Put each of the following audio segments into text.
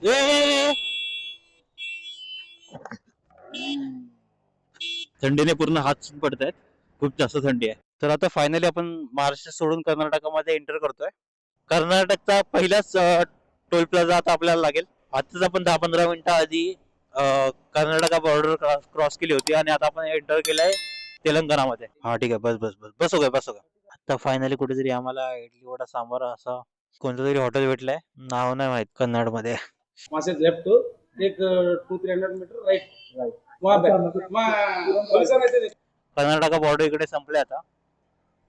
ए थंडीने पूर्ण हात पडत आहेत. खूप जास्त थंडी आहे. तर आता फायनली आपण महाराष्ट्र सोडून कर्नाटकामध्ये एंटर करतोय. कर्नाटकचा पहिलाच टोल प्लाझा आता आपल्याला लागेल. आताच आपण 10-15 मिनिटं आधी कर्नाटका बॉर्डर क्रॉस केली होती आणि आता आपण एंटर केलंय तेलंगणामध्ये. हा ठीक आहे, बस बस बस बसो काय बसो काय. आता फायनली कुठेतरी आम्हाला इडली वडा सांबार असा कोणतं तरी हॉटेल भेटलंय. नाव नाही माहित कन्नडमध्ये. वहाँ से लेफ्ट एक 200-300 मीटर राइट राइट वहाँ पे वहाँ रहते कर्नाटका बॉर्डर इकडे संपले आता.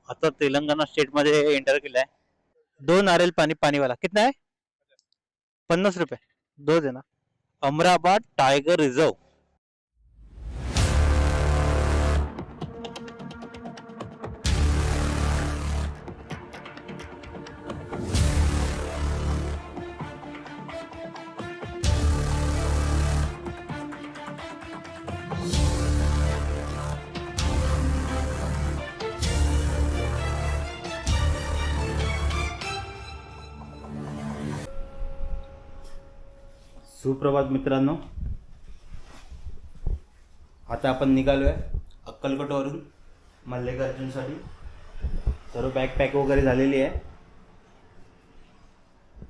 आता तेलंगणा स्टेट मध्ये एंटर केलाय. 2 नारियल पाणी पाणीवाला कितना आहे? 50 रुपये 2 देना. Amrabad tiger reserve. सुप्रभात मित्रांनो. आता आपण निघालोय अक्कलकोटवरून मल्लिकार्जुनसाठी. सर्व बॅग पॅक वगैरे झालेली आहे.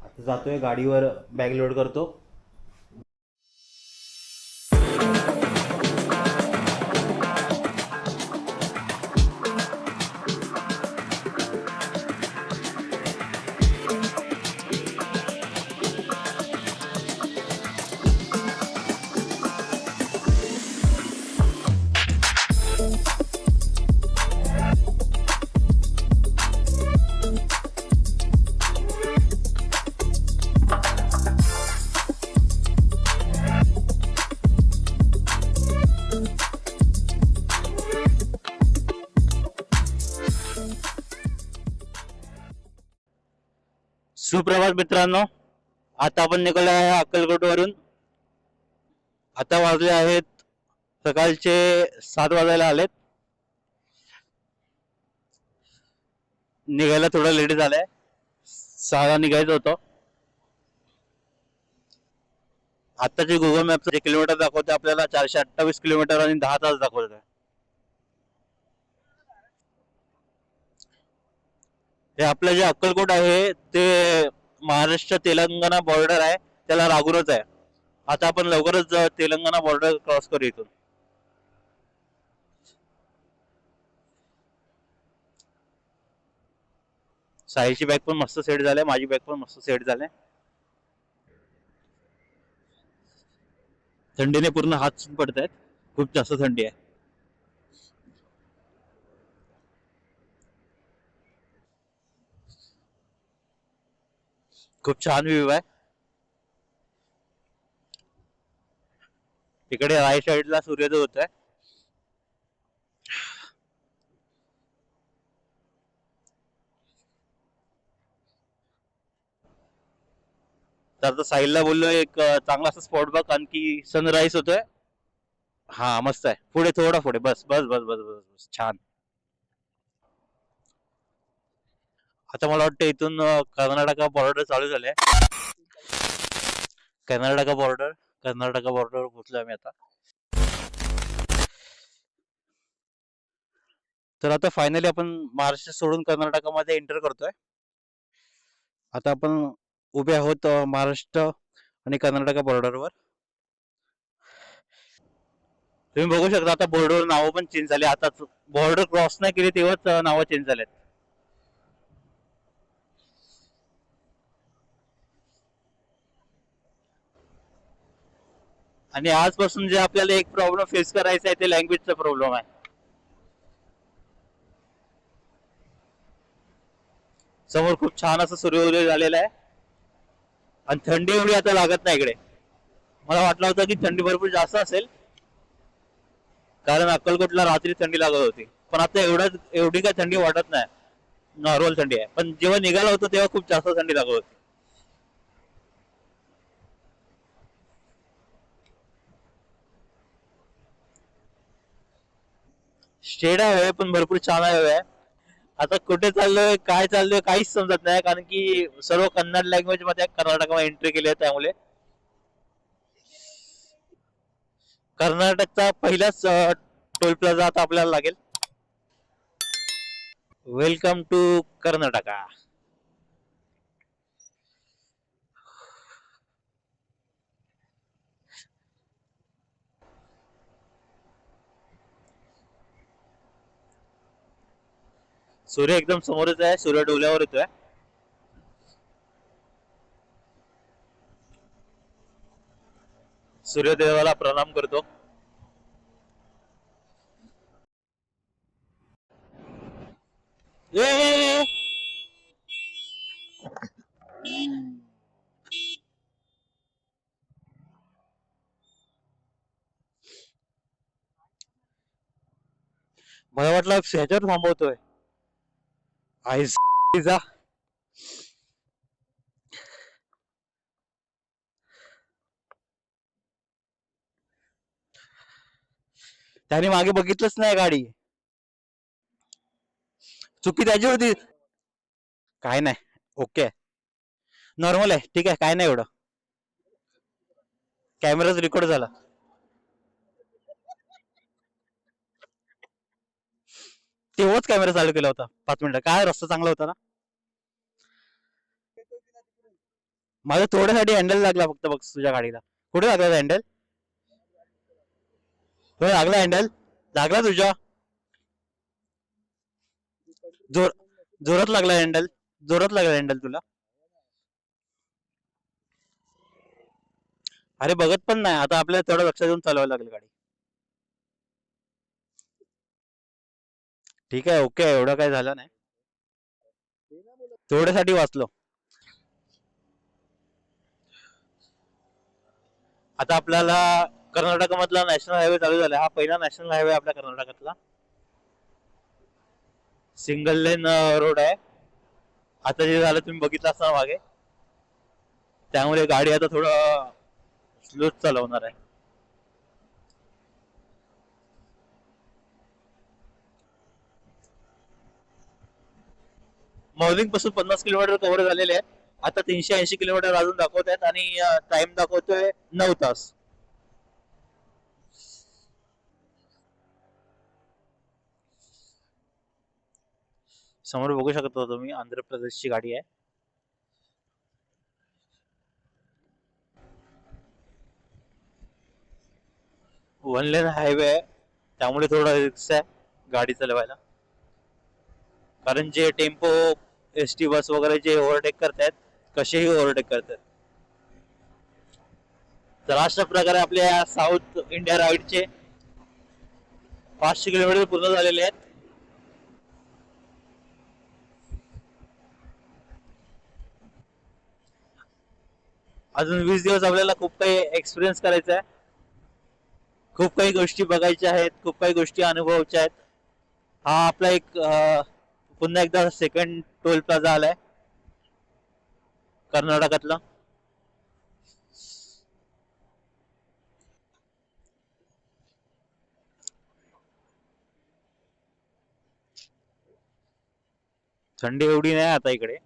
आता जातोय गाडीवर, बॅग लोड करतो. सुप्रभात मित्रांनो. आता आपण निघालो आहे अक्कलकोटवरून. आता वाजले आहेत सकाळचे 7 वाजायला आलेत. निघायला थोडं लेट झालंय. 6ला निघायचं होतं. आताचे गुगल मॅपचं जे किलोमीटर दाखवते आपल्याला 428 किलोमीटर आणि 10 तास दाखवत आहे. हे आपलं जे अक्कलकोट आहे ते महाराष्ट्र तेलंगणा बॉर्डर आहे, त्याला लागूनच आहे. आता आपण लवकरच तेलंगणा बॉर्डर क्रॉस करू इथून. साईची बॅग पण मस्त सेट झाली, माझी बॅग पण मस्त सेट झाली. थंडीने पूर्ण हात पडत आहेत. खूप जास्त थंडी आहे. खूप छान व्ह्यू आहे. तिकडे राईट साईडला सूर्योदय होत आहे. तर आता साहिलला बोललो एक चांगला असा स्पॉट बघ, कारण की सनराईज होतोय. हा मस्त आहे. पुढे थोडा पुढे बस बस बस बस बस बस छान. आता मला वाटतं इथून कर्नाटका बॉर्डर चालू झाले. कर्नाटका बॉर्डर पोहोचलोय आम्ही आता. तर आता फायनली आपण महाराष्ट्र सोडून कर्नाटकामध्ये एंटर करतोय. आता आपण उभे आहोत महाराष्ट्र आणि कर्नाटका बॉर्डरवर. तुम्ही बघू शकता आता बॉर्डर नावं पण चेंज झाली. आता बॉर्डर क्रॉस नाही केली तेव्हाच नावं चेंज झालेत. आणि आजपासून जे आपल्याला एक प्रॉब्लेम फेस करायचा आहे ते लँग्वेजचा प्रॉब्लेम आहे. समोर खूप छान असं सूर्योदय झालेला आहे आणि थंडी एवढी आता लागत नाही इकडे. मला वाटलं होतं की थंडी भरपूर जास्त असेल, कारण अक्कलकोटला रात्री थंडी लागत होती. पण आता एवढी काय थंडी वाटत नाही, नॉर्मल थंडी आहे. पण जेव्हा निघाला होतो तेव्हा खूप जास्त थंडी लागत होती. स्टेट हायवे पण भरपूर छान हायवे आहे. आता कुठे चाललोय काय चाललोय काहीच समजत नाही, कारण की सर्व कन्नड लँग्वेज मध्ये कर्नाटकामध्ये एंट्री केली आहे त्यामुळे. कर्नाटकचा पहिलाच टोल प्लाझा आता आपल्याला लागेल. Welcome to Karnataka. सूर्य एकदम समोरच आहे, सूर्य डोल्यावर येतोय. सूर्यदेवाला प्रणाम करतो. ए मला वाटलं ह्याच्यावर थांबवतोय. आईस जा. त्याने मागे बघितलंच नाही गाडी. चुकी त्याची होती. काय नाही, ओके, नॉर्मल आहे, ठीक आहे, काय नाही एवढं. कॅमेराच रेकॉर्ड झाला. तेव्हाच कॅमेरा चालू केला होता 5 मिनिटं. काय रस्ता चांगला होता ना. माझ्या थोड्यासाठी हँडल लागला फक्त बघ तुझ्या गाडीला. कुठे लागला हँडल? तुला लागला हँडल? लागला तुझ्या? जोर जोरात लागला हँडल. जोरात लागला हँडल तुला. अरे बघत पण नाही आता, आपल्याला तेवढं लक्ष देऊन चालवायला लागेल गाडी. ठीक आहे, ओके, एवढं काय झालं नाही. तेवढ्यासाठी वाचलो. आता आपल्याला कर्नाटकमधला नॅशनल हायवे चालू झाला. हा पहिला नॅशनल हायवे आपल्या कर्नाटकातला. सिंगल लेन रोड आहे. आता जे झालं तुम्ही बघितलं असणार मागे. त्यामुळे गाडी आता थोडं स्लो चालवणार आहे. मॉर्निंग पासून 50 किलोमीटर कव्हर झालेले आहेत. आता 380 किलोमीटर अजून दाखवत आहेत आणि टाइम दाखवतोय 9 तास. समोर बघू शकता तुम्ही, आंध्र प्रदेशची गाडी आहे. वन लेन हायवे आहे, त्यामुळे थोडा रिस्क आहे गाडी चालवायला. कारण जे टेम्पो, एसटी बस वगैरे जे ओव्हरटेक करतायत, कसेही ओव्हरटेक करतात. तर अशा प्रकारे आपल्या साऊथ इंडिया राईडचे 500 किलोमीटर पूर्ण झालेले आहेत. अजून 20 दिवस आपल्याला खूप काही एक्सपिरियन्स करायचा आहे. खूप काही गोष्टी बघायच्या आहेत, खूप काही गोष्टी अनुभवायच्या आहेत. हा आपला एक पुन्हा एकदा सेकंड टोल प्लाझा आलाय कर्नाटकातला. थंडी एवढी नाही आता इकडे.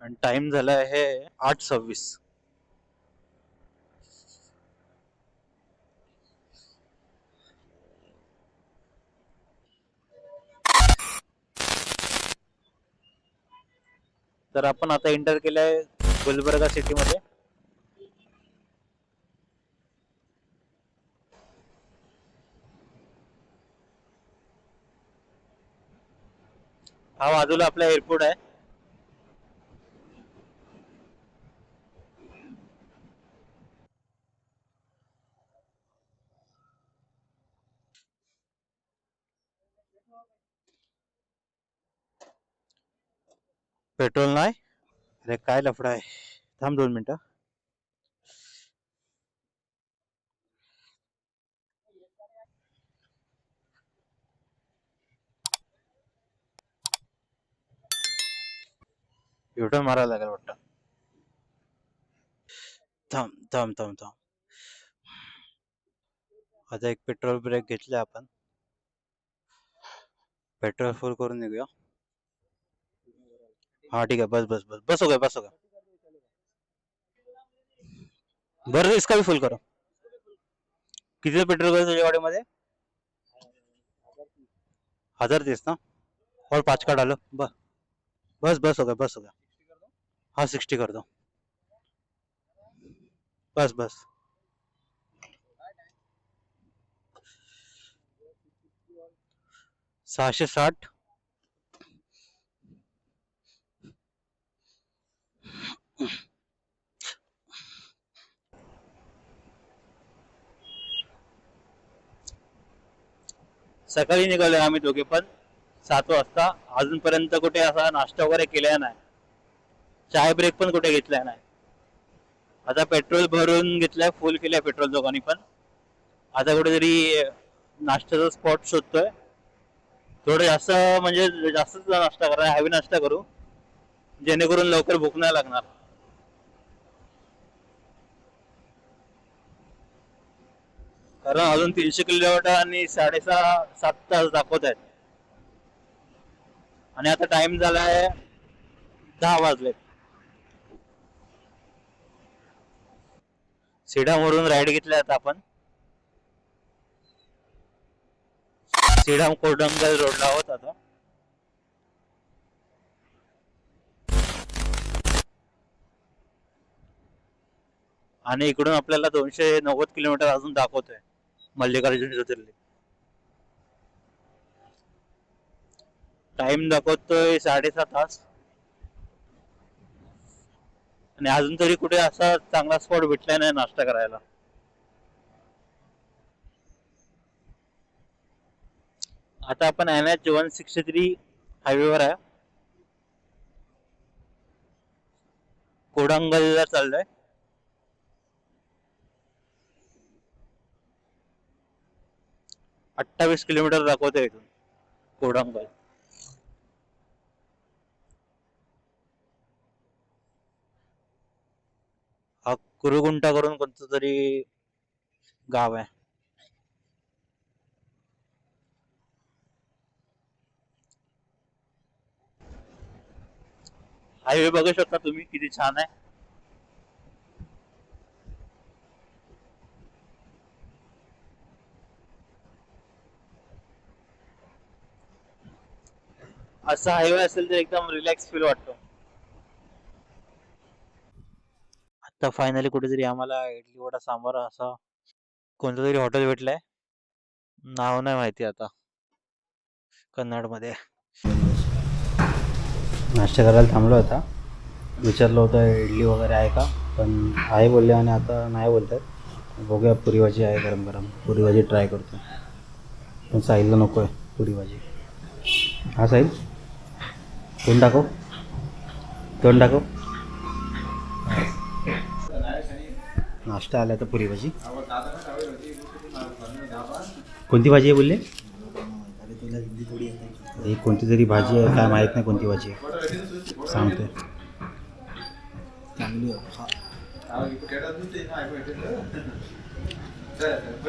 आणि टाइम झाला आहे 8:26. तर आपण आता एंटर केलंय गुलबर्गा सिटी मध्ये. हा बाजूला आपला एअरपोर्ट आहे. पेट्रोल नाही. अरे काय लफडा आहे. थांब 2 मिनिटं. युटर्न मारायला लागेल वाटतं. थांब थांब थांब थांब. आता एक पेट्रोल ब्रेक घेतला आपण. पेट्रोल फुल करून निघूया. हा ठीक आहे, बस बस बस बस हो गया, बस हो गया. बरं इसका भी फुल करो. किती पेट्रोल गए तुझ्या गाडीमध्ये? 1030 ना. और 5 का डालो बस. बस बस हो गया, बस हो गया. हाँ 60 कर दो. बस बस. 660. सकाळी निघालोय आम्ही दोघे पण 7 वाजता. अजूनपर्यंत कुठे असा नाश्ता वगैरे केलेला नाही. चाय ब्रेक पण कुठे घेतलाय नाही. आता पेट्रोल भरून घेतलाय, फुल केलाय पेट्रोल दोघांनी पण. आता कुठेतरी नाश्त्याचा स्पॉट शोधतोय. थोडं जास्त म्हणजे जास्तच नाश्ता करा, हॅवी नाश्ता करू, जेणेकरून लवकर भूक नाही लागणार. कारण अजून 300 किलोमीटर आणि 6.5-7 तास दाखवत आहेत. आणि आता टाइम झालाय 10 वाजले. सिडामवरून राईड घेतलाय आता आपण. सिडाम कोडंगल रोडला आहोत आता. आणि इकडून आपल्याला 290 किलोमीटर अजून दाखवतोय मल्लिकार्जुन ज्योतिर्लिंग. टाइम दाखवतोय 7.5 तास. आणि अजून तरी कुठे असा चांगला स्पॉट भेटला नाही नाश्ता करायला. आता आपण NH 163 हायवेवर आहे. कोडंगलला चाललोय. 28 किलोमीटर दाखवतोय इथून कोडंगल. हा कुरुगुंटा करून कोणतं तरी गाव आहे. हायवे बघू शकता तुम्ही किती छान आहे. असा हायवे असेल तर एकदम रिलॅक्स फील वाटतो. आता फायनली कुठेतरी आम्हाला इडली वडा सांबार असा कोणतं तरी हॉटेल भेटलंय. नाव नाही माहिती आता कन्नडमध्ये. नाश्ता करायला थांबलो होता. विचारलं होतं इडली वगैरे आहे का, पण आहे बोलले आणि आता नाही बोलतात. बघूया, पुरी भाजी आहे गरम गरम, पुरी भाजी ट्राय करतो. पण साहिलला नको आहे पुरी भाजी. हा साहिल, तोंड दाखव, तोंड दाखव. नाश्ता आला तर पुरी भाजी. कोणती भाजी आहे बोलले? ही कोणती तरी भाजी आहे, काय माहीत नाही कोणती भाजी आहे, सांगते.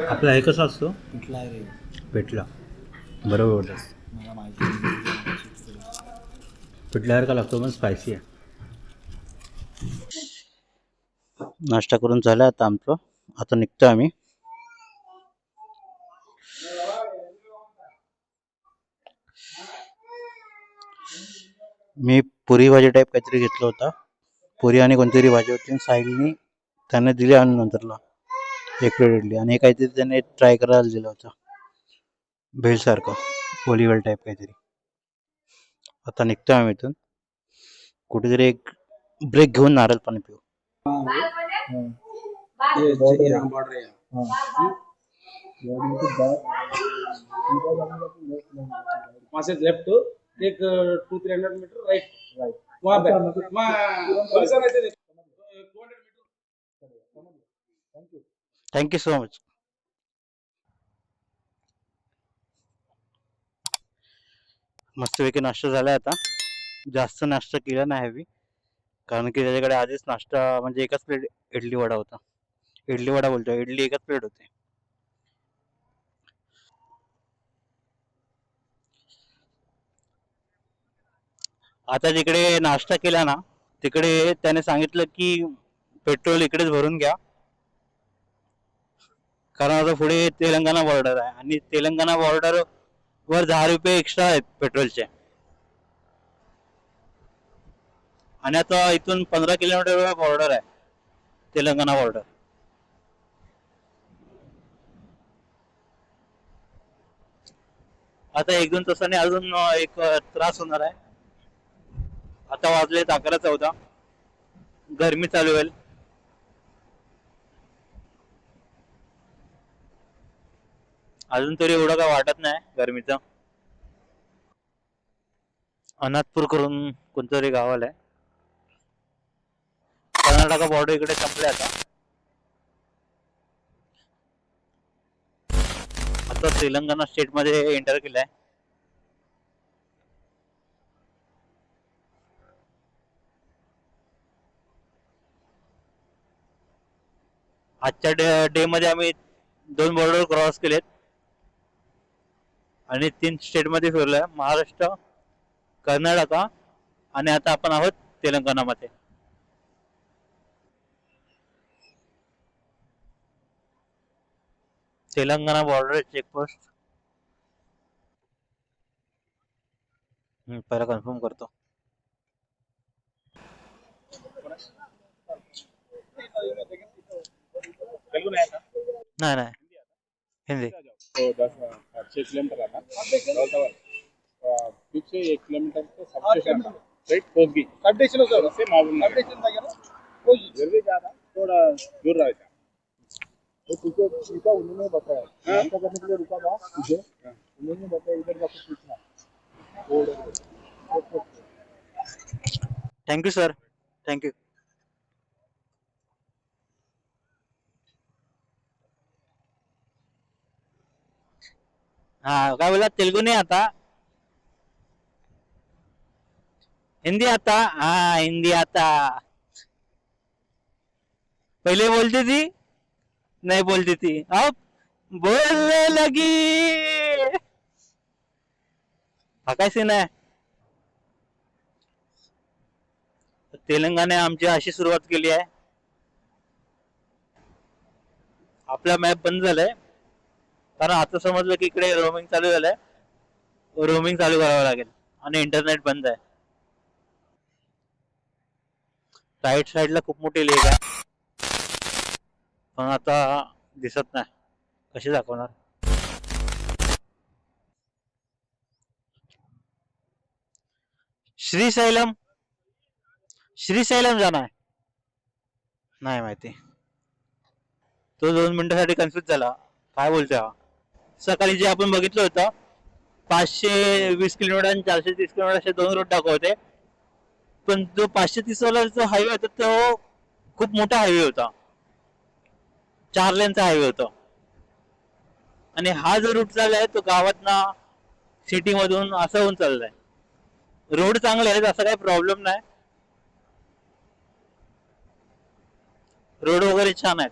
आपला हे कसं असतो? पिठला आहे रे. पिठला बरोबर बोलतोस. पिठल्यावर का लागतो, पण स्पायसी आहे. नाश्ता करून झाला आता आमचं. आता निघतो आम्ही. मी पुरी भाजी टाईप काहीतरी घेतलं होता. पुरी आणि कोणतरी भाजी होती. साहिलनी त्याने दिली आणि नंतरला 1 प्लेट इडली आणि काहीतरी त्याने ट्राय करायला दिलं होतं भेळसारखं, पोलीवेल टाईप काहीतरी. आता निघतो आम्ही इथून. कुठेतरी एक ब्रेक घेऊन नारळ पाणी पिऊ. वहाँ से लेफ्ट एक 200-300 मीटर राइट, वहाँ पे वहाँ ऐसे देख 200 मीटर. Thank you so much. मस्तपैकी नाश्ता झाला आता. जास्त नाश्ता केला नाही हवी, कारण की त्याच्याकडे आधीच नाश्ता म्हणजे एकच प्लेट इडली वडा होता. इडली वडा बोलतो, इडली एकच प्लेट होते. आता जिकडे नाश्ता केला ना तिकडे त्याने सांगितलं की पेट्रोल इकडेच भरून घ्या, कारण आता पुढे तेलंगणा बॉर्डर आहे आणि तेलंगणा बॉर्डर वर 10 रुपये एक्स्ट्रा आहेत पेट्रोलचे. आणि आता इथून 15 किलोमीटर बॉर्डर आहे, तेलंगणा बॉर्डर. आता 1-2 तासाने अजून एक त्रास होणार आहे. आता वाजले 11:14, गरमी चालू होईल. अजून तरी एवढं काय वाटत नाही गरमीचं. अनाथपूर करून कोणतरी गाव आलंय. कर्नाटका बॉर्डर इकडे संपले आता. आता तेलंगणा स्टेट मध्ये एंटर केलाय. आजच्या डे मध्ये आम्ही 2 बॉर्डर क्रॉस केलेत आणि 3 स्टेट मध्ये फिरलोय, महाराष्ट्र, कर्नाटका आणि आता आपण आहोत तेलंगणामध्ये. तेलंगणा बॉर्डर चेकपोस्ट पहिला कन्फर्म करतो. तेलुगु नहीं आता? नाही नाही, हिंदी. तो 6 किलोमीटर आना पीछे 1 किलोमीटर तो सबस्टेशन राइट कोसगी सबस्टेशन से मालूम सबस्टेशन जल्दी जाना थोड़ा दूर रहेगा. तो तुझे रुका उन्होंने बताया नाश्ता करने के लिए रुका था तुझे उन्होंने बताया इधर जाकर पूछना. Thank you sir, thank you. हा काय बोला, तेलुगू नाही आता, हिंदी आता. हा, हिंदी आता. पहले बोलती थी, नहीं बोलती थी, अब बोलने लगी. हा काय सीन आहे. तेलंगणाने आमची अशी सुरुवात केली आहे. आपला मॅप बंद झालाय कारण आता समजलं की इकडे रोमिंग चालू झालंय. रोमिंग चालू करावं लागेल आणि इंटरनेट बंद आहे. राईट साईडला खूप मोठी लेक आहे पण आता दिसत नाही, कशी दाखवणार. श्रीशैलम, श्रीशैलम जाणार नाही माहिती. तो 2 मिनिटासाठी कन्फ्युज झाला, काय बोलतोय हा. सकाळी जे आपण बघितलं होतं 520 किलोमीटर आणि 430 किलोमीटर असे 2 रोड दाखवते, पण जो 530 वाला जो हायवे होता तो खूप मोठा हायवे होता, 4 लेनचा हायवे होता. आणि हा जो रूट चाललाय तो गावातना सिटी मधून असं होऊन चाललाय. रोड चांगले आहेत, असा काही प्रॉब्लेम नाही, रोड वगैरे छान आहेत.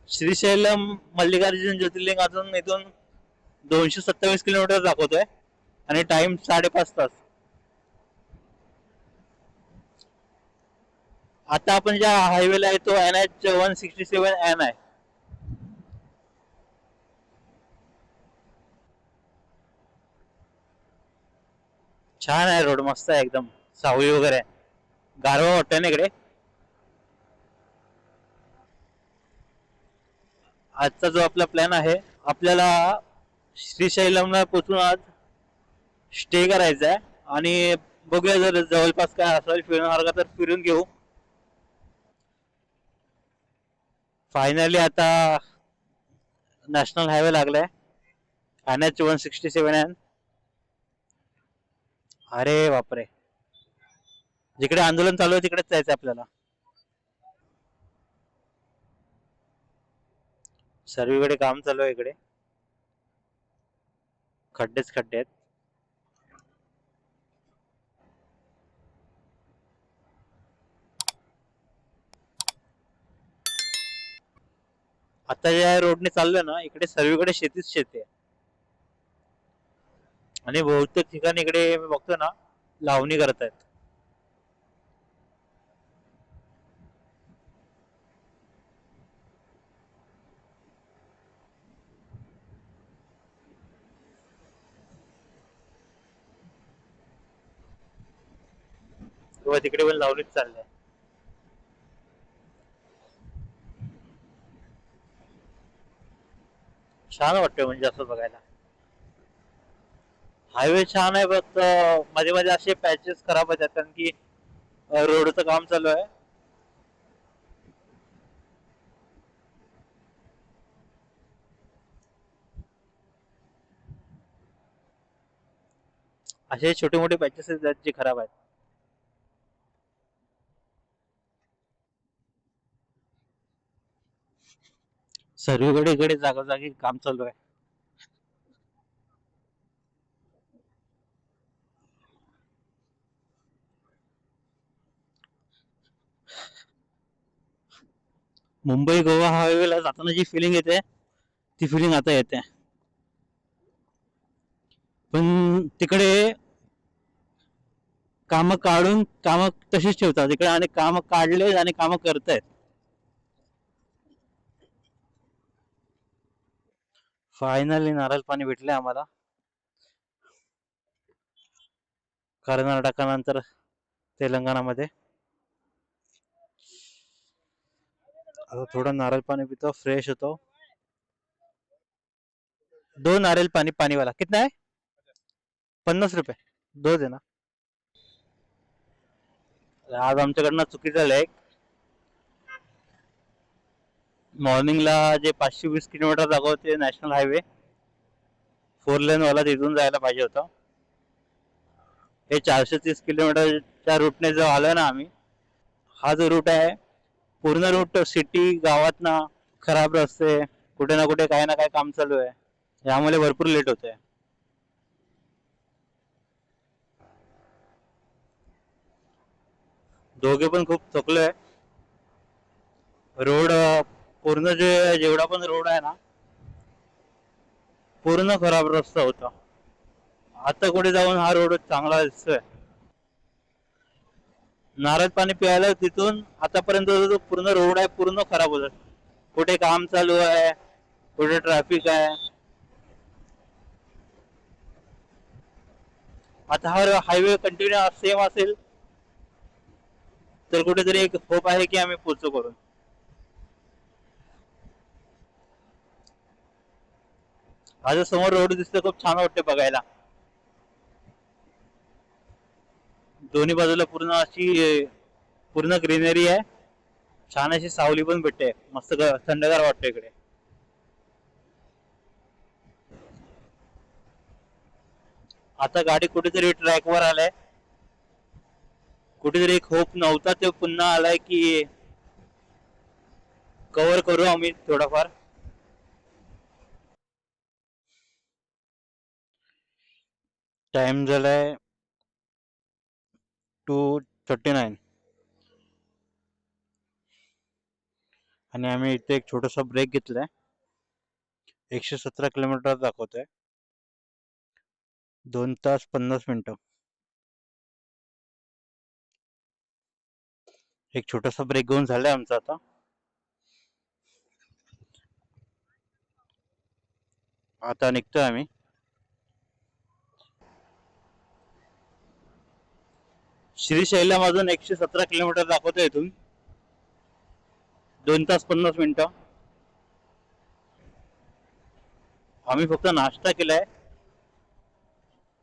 श्रीशैलम मल्लिकार्जुन ज्योतिर्लिंग अजून इथून 227 किलोमीटर दाखवतोय आणि टाइम 5.5 तास. आता आपण ज्या हायवेला आहे तो NH-167N आहे. छान आहे रोड, मस्त आहे एकदम, सावली वगैरे आहे, गारवा वाटतोय ना इकडे. आजचा जो आपला प्लॅन आहे, आपल्याला श्रीशैलमला पोचून आज स्टे करायचा आहे आणि बघूया जर जवळपास काय असेल फिरणार तर फिरून घेऊ. फायनली आता नॅशनल हायवे लागलाय, NH-167N. अरे बापरे, जिकडे आंदोलन चालू आहे तिकडेच जायचं आपल्याला. सर्वीकडे काम चालू आहे, इकडे खड्डेच खड्डे आहेत. आता ज्या रोडने चाललोय ना, इकडे सर्वीकडे शेतीच शेती आहे. आणि बहुतेक ठिकाणी इकडे मी बघतो ना, लावणी करतायत. किंवा तिकडे पण लावणीच चाललंय. छान वाटतंय म्हणजे असं बघायला. हायवे छान आहे, फक्त मध्ये मध्ये असे पॅचेस खराब आहेत कारण की रोडचं काम चालू आहे. असे छोटे मोठे पॅचेस आहेत जे खराब आहेत. सर्वीकडे इकडे जागोजागी काम चालू आहे. मुंबई गोवा हायवेला जाताना जी फिलिंग येते ती फिलिंग आता येते. पण तिकडे काम काढून काम तशीच ठेवतात तिकडे, आणि काम काढले आणि काम करतायत. फायनली नारळ पाणी भेटले आम्हाला कर्नाटकानंतर तेलंगणामध्ये. आता थोडं नारळ पाणी पितो, फ्रेश होतो. 2 नारियल पानी पानी वाला कितना है? 50 रुपये 2 दे ना. आज आमच्याकडनं चुकीचं झालंय. मॉर्निंगला जे 520 किलोमीटर दाखवते नॅशनल हायवे 4 लेन वाला तिथून जायला पाहिजे होतं. हे 430 किलोमीटरच्या रूटने जो आलोय ना आम्ही, हा जो रूट आहे पूर्ण रूट सिटी गावात ना खराब रस्ते, कुठे ना कुठे काही ना काही काम चालू आहे, यामुळे भरपूर लेट होत आहे. दोघे पण खूप थकलोय. रोड पूर्ण जेवढा पण रोड आहे ना पूर्ण खराब रस्ता होता. आता कुठे जाऊन हा रोड चांगला दिसतोय. नारळ पाणी प्यायला तिथून आतापर्यंत जो पूर्ण रोड आहे पूर्ण खराब होता. कुठे काम चालू आहे, कुठे ट्रॅफिक आहे. आता हा हायवे कंटिन्यू सेम असेल तर कुठेतरी एक होप आहे की आम्ही पोहोचू करून. हा जो समोर रोड दिसतो खूप छान वाटते बघायला. दोन्ही बाजूला पूर्ण ग्रीनरी आहे. छान अशी सावली पण भेटते, मस्त थंडगार वाटते इकडे. आता गाडी कुठेतरी ट्रॅक वर आलाय. कुठेतरी एक होप नव्हता ते पुन्हा आलाय की कव्हर करू आम्ही थोडाफार. टाइम झालाय 2:39 आणि आम्ही इथे एक छोटासा ब्रेक घेतलाय. 117 किलोमीटर दाखवतोय, 2 तास 50 मिनिटं. एक छोटासा ब्रेक घेऊन झालाय आमचा आता. आता निघतोय आम्ही. श्रीशैलम अजून 117 किलोमीटर दाखवतोय इथून, 2 तास 50 मिनिटं. आम्ही फक्त नाश्ता केलाय,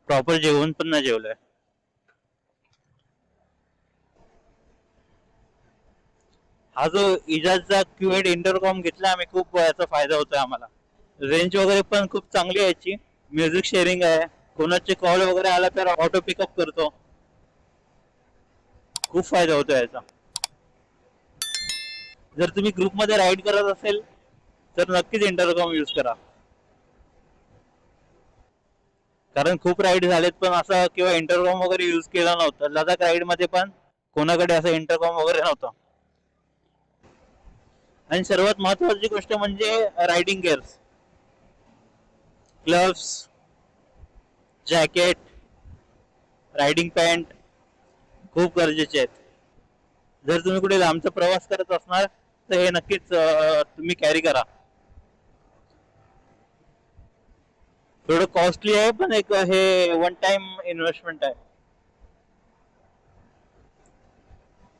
प्रॉपर जेवण पण नाही जेवलंय. हा जो इजाजचा क्यूएट इंटरकॉम घेतला आम्ही, खूप याचा फायदा होतोय आम्हाला. रेंज वगैरे पण खूप चांगली आहे याची. म्युझिक शेअरिंग आहे, कोणाचे कॉल वगैरे आला तर ऑटो पिकअप करतो. खूप फायदा होतो याचा. जर तुम्ही ग्रुपमध्ये राईड करत असेल तर नक्कीच इंटरकॉम यूज करा. कारण खूप राईड झालेत पण असं किंवा इंटरकॉम वगैरे यूज केला नव्हतं. लडाख राईड मध्ये पण कोणाकडे असं इंटरकॉम वगैरे नव्हतं. आणि सर्वात महत्वाची गोष्ट म्हणजे riding gears, gloves, jacket, riding pant खूप गरजेचे आहेत. जर तुम्ही कुठे लांबचा प्रवास करत असणार तर हे नक्कीच तुम्ही कॅरी करा. थोडं कॉस्टली आहे पण एक हे वन टाइम इन्व्हेस्टमेंट आहे.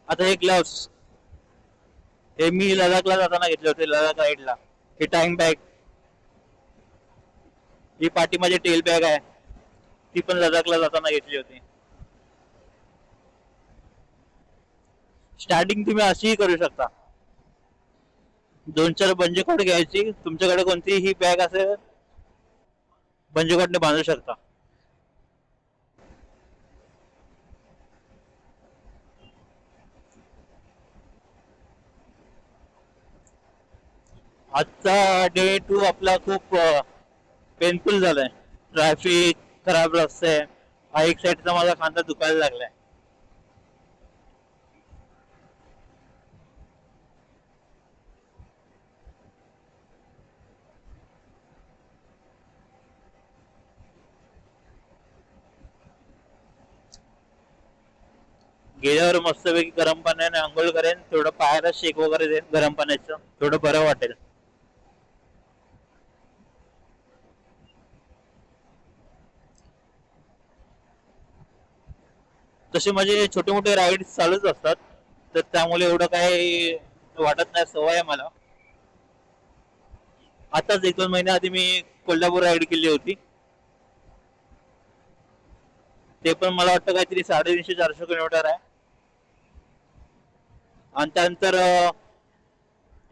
आता हे ग्लव्स हे मी लडाखला जाताना घेतले होते, लडाख राईडला. हे टाइम बॅग, ही पाठी माझी टेल बॅग आहे, ती पण लडाखला जाताना घेतली होती. स्टार्टिंग तुम्ही अशीही करू शकता, 2-4 बंजेकॉट घ्यायची, तुमच्याकडे कोणतीही बॅग असेल बंजेकॉटने बांधू शकता. आजचा डे 2 आपला खूप पेनफुल झालाय. ट्रॅफिक, खराब रस्ते, हा एक साईडचा माझा खांदा दुखायला लागलाय. गेल्यावर मस्तपैकी गरम पाण्याने आंघोळ करेन, थोडं पायाला शेक वगैरे देईन गरम पाण्याचं, थोडं बरं वाटेल. तसे माझे छोटे मोठे राईड चालूच असतात, तर त्यामुळे एवढं काही वाटत नाही, सवय आहे मला. आताच 1-2 महिन्या आधी मी कोल्हापूर राईड केली होती. ते पण मला वाटतं काहीतरी 350-400 किलोमीटर आहे. आणि त्यानंतर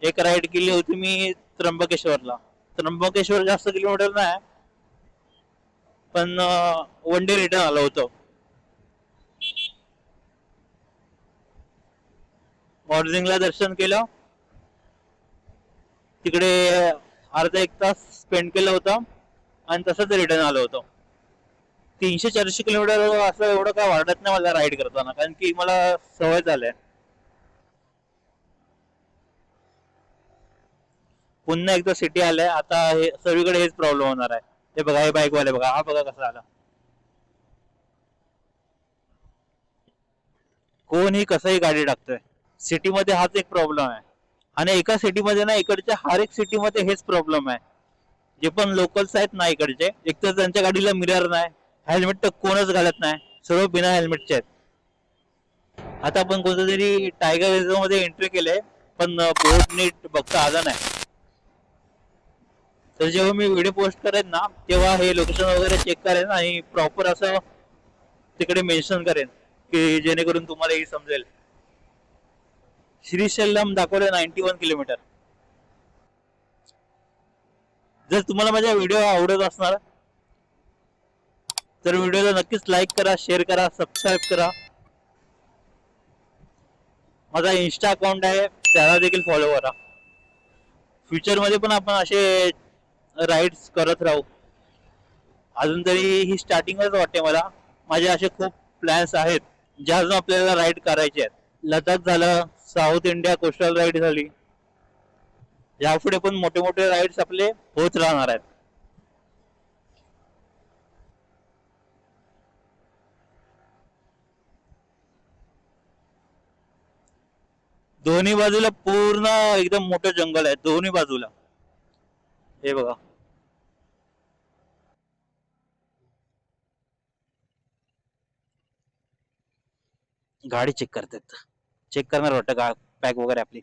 एक राईड केली होती मी त्र्यंबकेश्वरला. त्र्यंबकेश्वर जास्त किलोमीटर नाही, पण वन डे रिटर्न आलो होतो. मॉर्निंगला दर्शन केलं, तिकडे अर्धा 1 तास स्पेंड केलं होतं आणि तसंच रिटर्न आलो होतो. 300-400 किलोमीटर असं एवढं काय वाटत नाही मला राईड करताना, कारण की मला सवय झाली आहे. पुन्हा एकदा सिटी आलंय, आता हे सगळीकडे हेच प्रॉब्लेम होणार आहे. हे बघा, हे बाईकवाले बघा, हा बघा कसा आला. कोणही कसंही गाडी टाकतोय. सिटीमध्ये हाच एक प्रॉब्लेम आहे. आणि एका सिटीमध्ये ना, इकडच्या हर एक सिटीमध्ये हेच प्रॉब्लेम आहे. जे पण लोकल्स आहेत ना इकडचे, एक तर त्यांच्या गाडीला मिरर नाही, हेल्मेट तर कोणच घालत नाही, सर्व बिना हेल्मेटचे आहेत. आता आपण कोणत्या तरी टायगर रिझर्व मध्ये एंट्री केले, पण बोर्ड नीट बघता आलं नाही. तर जेव्हा मी व्हिडिओ पोस्ट करेन ना, तेव्हा हे लोकेशन वगैरे चेक करेन आणि प्रॉपर असं तिकडे मेन्शन करेन, की जेणेकरून तुम्हालाही समजेल. श्रीशैल्यम दाखवले 91 किलोमीटर. जर तुम्हाला माझा व्हिडिओ आवडत असणार तर व्हिडिओला नक्कीच लाईक करा, शेअर करा, सबस्क्राईब करा. माझा इन्स्टा अकाउंट आहे, त्याला देखील फॉलो करा. फ्युचरमध्ये पण आपण असे राईड्स करत राहू. अजून तरी ही स्टार्टिंगच वाटते मला. माझे असे खूप प्लॅन्स आहेत ज्या अजून आपल्याला राईड करायचे आहेत. लडाख झालं, साऊथ इंडिया कोस्टल राईड झाली, यापुढे पण मोठे मोठे राईड्स आपले होत राहणार आहेत. दोन्ही बाजूला पूर्ण एकदम मोठं जंगल आहे, दोन्ही बाजूला. हे बघा, गाडी चेक करतात, चेक करणार वाटतं पॅक वगैरे आपली.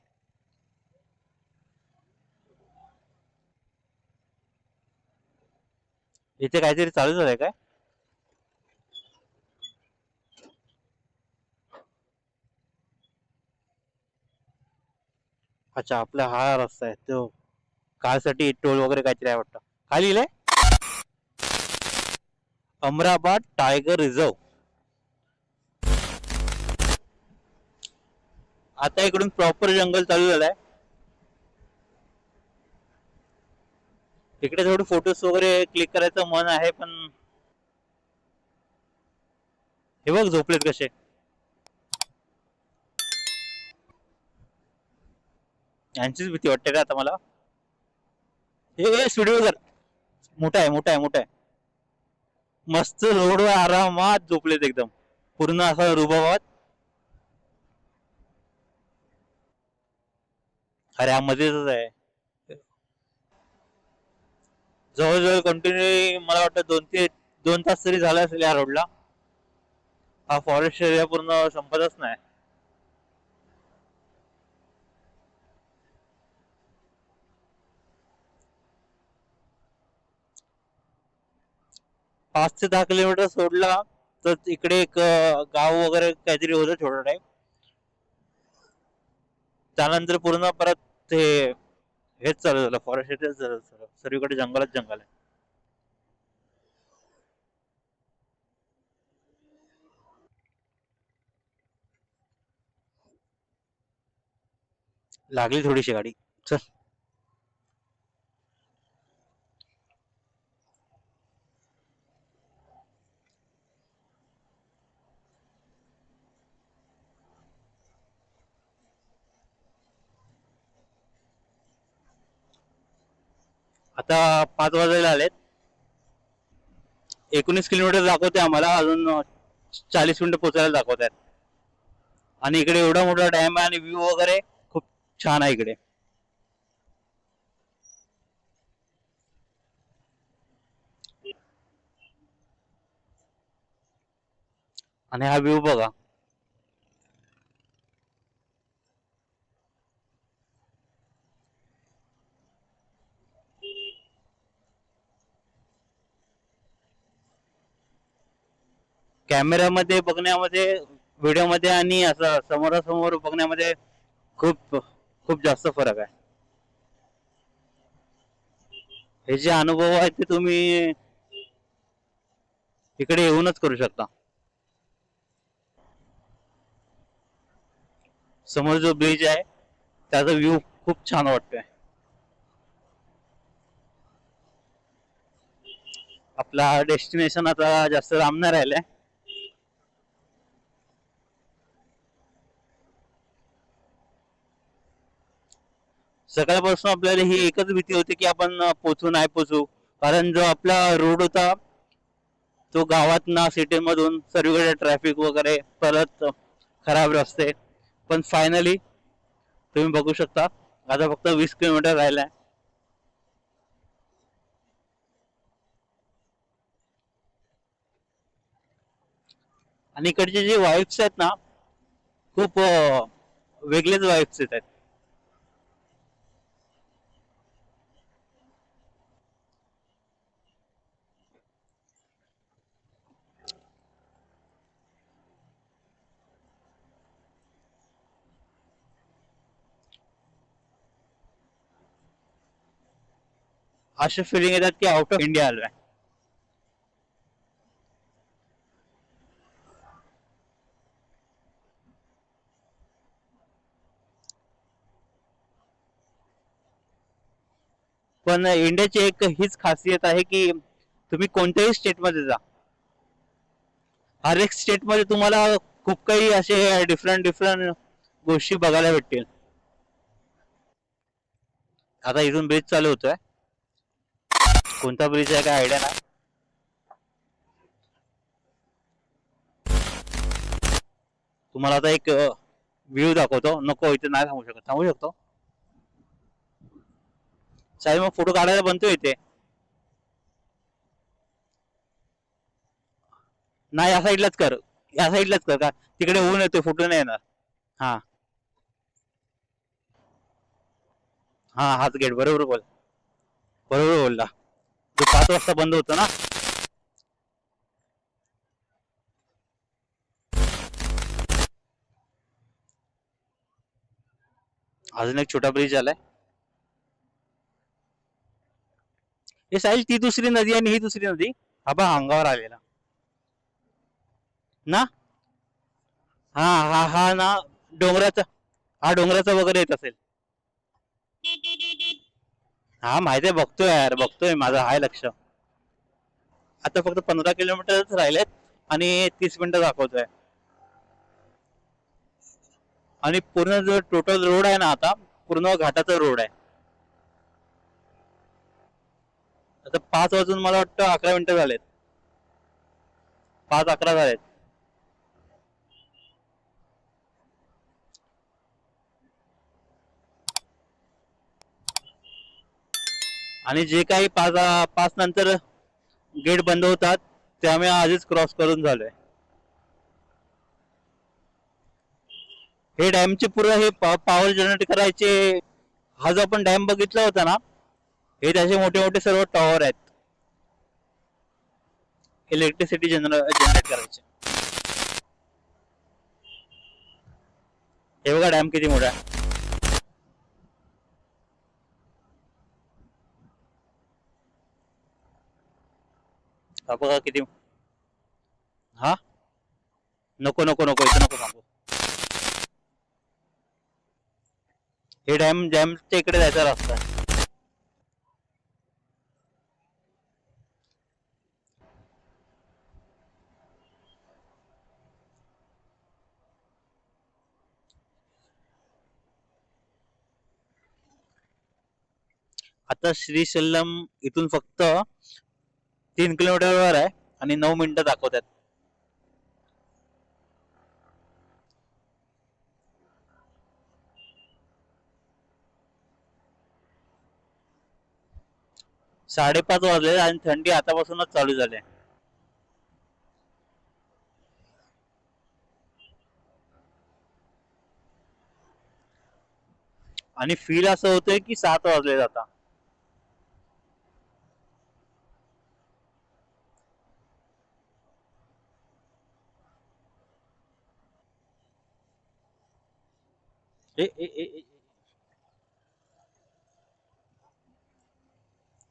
इथे काहीतरी चालू झालंय काय? अच्छा, आपला हा रस्ता आहे तो. कारसाठी टोल वगैरे काहीतरी आहे वाटतं. काय लिहिलंय? Amrabad tiger reserve. आता इकडून प्रॉपर जंगल चालू झालंय. इकडे थोडे फोटोज वगैरे क्लिक करायचं मन आहे, पण हे बघ झोपलेत कसे. यांचीच भीती वाटते का आता मला. हे स्पीड ब्रेकर मोठा आहे, मोठा आहे, मोठा आहे. मस्त रोडवर आरामात झोपलेत एकदम, पूर्ण असा रुबाबात. अरे हा मध्येच आहे. जवळजवळ कंटिन्यू मला वाटतं 2 तास तरी झाला असेल या रोडला. हा फॉरेस्ट एरिया पूर्ण संपतच नाही. 5 ते 10 किलोमीटर सोडला तर इकडे एक गाव वगैरे काहीतरी होतं छोटं टाईप. त्यानंतर पूर्ण परत ते हेच चालू झालं, फॉरेस्ट एरिया चालू झालं, सर्वीकडे जंगलच जंगल आहे. लागली थोडीशी गाडी. चल. आता 5 वाजायला आलेत. 19 किलोमीटर दाखवते आम्हाला, अजून 40 मिनिटं पोचायला दाखवत आहेत. आणि इकडे एवढा मोठा डॅम आहे आणि व्ह्यू वगैरे खूप छान आहे इकडे. आणि हा व्ह्यू बघा. कॅमेऱ्यामध्ये बघण्यामध्ये, व्हिडिओमध्ये आणि असं समोरासमोर बघण्यामध्ये खूप खूप जास्त फरक आहे. हे जे अनुभव आहेत ते तुम्ही इकडे येऊनच करू शकता. समोर जो ब्रिज आहे त्याचा व्ह्यू खूप छान वाटतोय. आपला डेस्टिनेशन आता जास्त लांब नाही राहिलंय. सकाळपासून आपल्याला ही एकच भीती होती की आपण पोचू नाही पोचू, कारण जो आपला रोड होता तो गावात ना सिटी मधून सर्वीकडे ट्रॅफिक वगैरे, परत खराब रस्ते. पण फायनली तुम्ही बघू शकता आता फक्त 20 किलोमीटर राहिलाय. आणि इकडचे जे वाईब्स आहेत ना, खूप वेगळेच वाईब्स येत आहेत. असे फिलिंग येतात की आउट ऑफ इंडिया आलोय. पण इंडियाची एक हीच खासियत आहे की तुम्ही कोणत्याही स्टेटमध्ये जा, हर एक स्टेटमध्ये तुम्हाला खूप काही असे डिफरंट डिफरंट गोष्टी बघायला भेटतील. आता इथून ब्रिज चालू होतोय. कोणता ब्रिज आहे काय आयडिया नाही. तुम्हाला आता एक व्ह्यू दाखवतो. नको, इथे नाही थांबू शकत. थांबू शकतो साहेब, मग फोटो काढायला बनतोय इथे. नाही, या साईडलाच कर, या साईडलाच कर का, तिकडे ऊन येतोय, फोटो नाही येणार. हा हा, हाच गेट. बरोबर बोल, बरोबर बोलला. जो 5 वाजता बंद होतो ना. अजून एक छोटा ब्रिज आलाय. हे साहिल, ती दुसरी नदी आणि ही दुसरी नदी. हा बा अंगावर आलेला ना. हा हा हा ना, डोंगराचा. हा डोंगराचा वगैरे येत असेल. हा माहिती आहे, बघतोय यार, बघतोय, माझा हाय लक्ष. आता फक्त 15 किलोमीटरच राहिलेत आणि 30 मिनिटं दाखवतोय. आणि पूर्ण जो टोटल रोड आहे ना आता, पूर्ण घाटाचा रोड आहे. आता 5 वाजून मला वाटतं 11 मिनिटं झालेत. 5:11 झालेत. आणि जे काही 5 नंतर गेट बंद होतात ते आम्ही आधीच क्रॉस करून झालोय. हे डॅमचे पुरं हे पॉवर जनरेट करायचे, हा जो आपण डॅम बघितला होता ना, हे त्याचे मोठे मोठे सर्व टॉवर आहेत इलेक्ट्रिसिटी जनरेट करायचे. हे बघा डॅम किती मोठा आहे. हा बघा किती. हा नको नको नको इथं नको थांबू. हे डॅमच्या इकडे जायचा रस्ता आहे. आता श्रीशैल्यम इथून फक्त 3 किलोमीटरवर आहे आणि 9 मिनिटं दाखवतात. साडेपाच वाजले आणि थंडी आतापासूनच चालू झाली. आणि फील असं होतंय की 7 वाजले आता.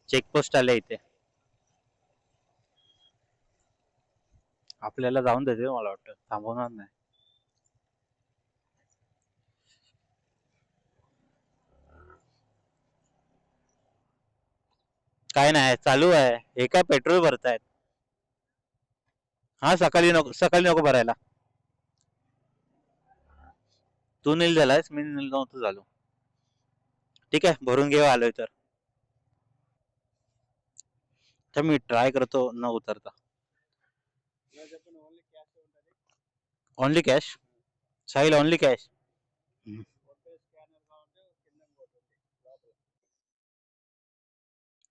चेकपोस्ट आले इथे. आपल्याला जाऊन देते मला वाटतं, थांबवणार नाही. काय नाही चालू आहे. हे काय पेट्रोल भरतायत. हा सकाळी नको भरायला. तू नील झालायस, मी नील नव्हतो झालो. ठीक आहे भरून घेऊ आलोय तर मी ट्राय करतो न उतरता. Only cash. Sahil only cash.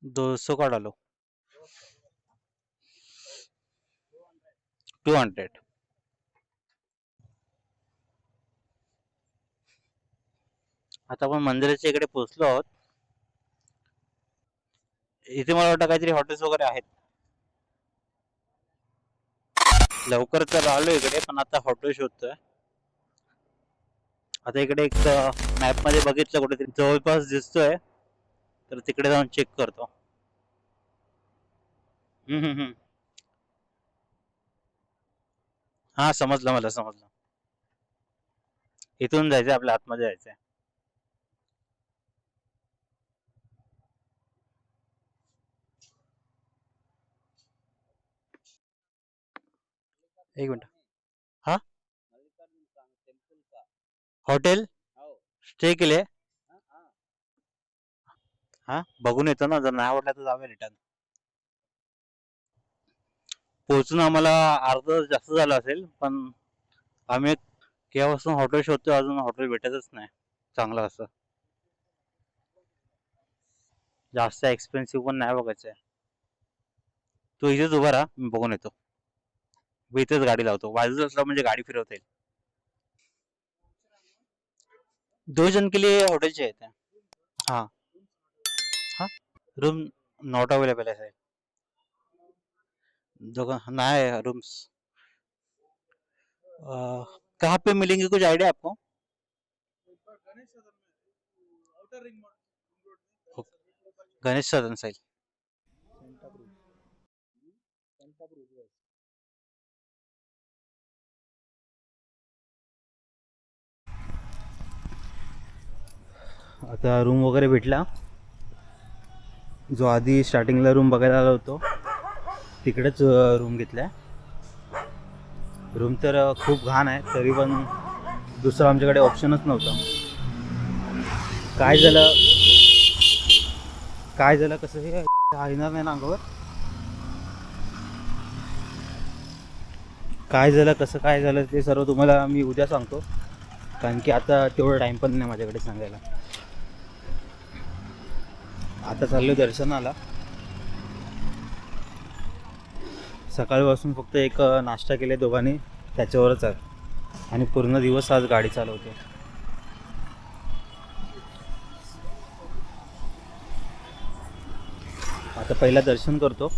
200 का डालो. 200. आता आपण मंदिराच्या इकडे पोहोचलो आहोत. इथे मला वाटतं काहीतरी हॉटेल्स वगैरे आहेत. लवकर तर आलो इकडे, पण आता हॉटेल शोधतोय. आता इकडे एक मॅप मध्ये बघितलं कुठेतरी जवळपास दिसतोय, तर तिकडे जाऊन चेक करतो. हम्म. हा समजलं, मला समजलं. इथून जायचंय, आपल्या आतमध्ये जायचंय. एक मिनिट. हा हॉटेल स्टे केले. हा बघून येतो ना, जर नाही आवडलं तर जाऊया रिटर्न. पोहोचून आम्हाला अर्धा जास्त झालं असेल, पण आम्ही केव्हापासून हॉटेल शोधतोय, अजून हॉटेल भेटतच नाही चांगलं असं. जास्त एक्सपेन्सिव्ह पण नाही बघायचंय. तू इथेच उभा राहा, मी बघून येतो. मी इथेच गाडी लावतो, बाजूला असला म्हणजे गाडी फिरवता येईल. 2 जन के लिए होटल चाहिए था. हाँ हाँ रूम नॉट अवेलेबल है सर. नहीं रूम्स. कहाँ पे मिलेंगे, कुछ आइडिया आपको? गणेश सदन साइड. आता रूम वगैरे भेटला. जो आधी स्टार्टिंगला रूम बघायला आलो होतो तिकडेच रूम घेतलाय. रूम तर खूप घाण आहे, तरी पण दुसरा आमच्याकडे ऑप्शनच नव्हता. काय झालं कसं हे येणार नाही ना अंगावर. काय झालं कसं काय झालं ते सर्व तुम्हाला मी उद्या सांगतो, कारण की आता तेवढा टाइम पण नाही माझ्याकडे सांगायला. आता चाललो दर्शनाला. सकाळपासून फक्त एक नाश्ता केले दोघांनी, त्याच्यावरच आहे. आणि पूर्ण दिवस आज गाडी चालवतो. आता पहिला दर्शन करतो,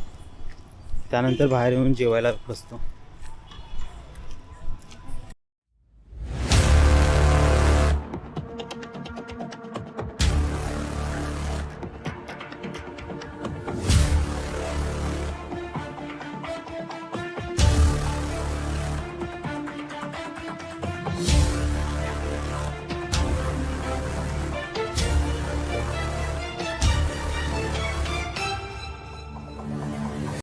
त्यानंतर बाहेर येऊन जेवायला बसतो.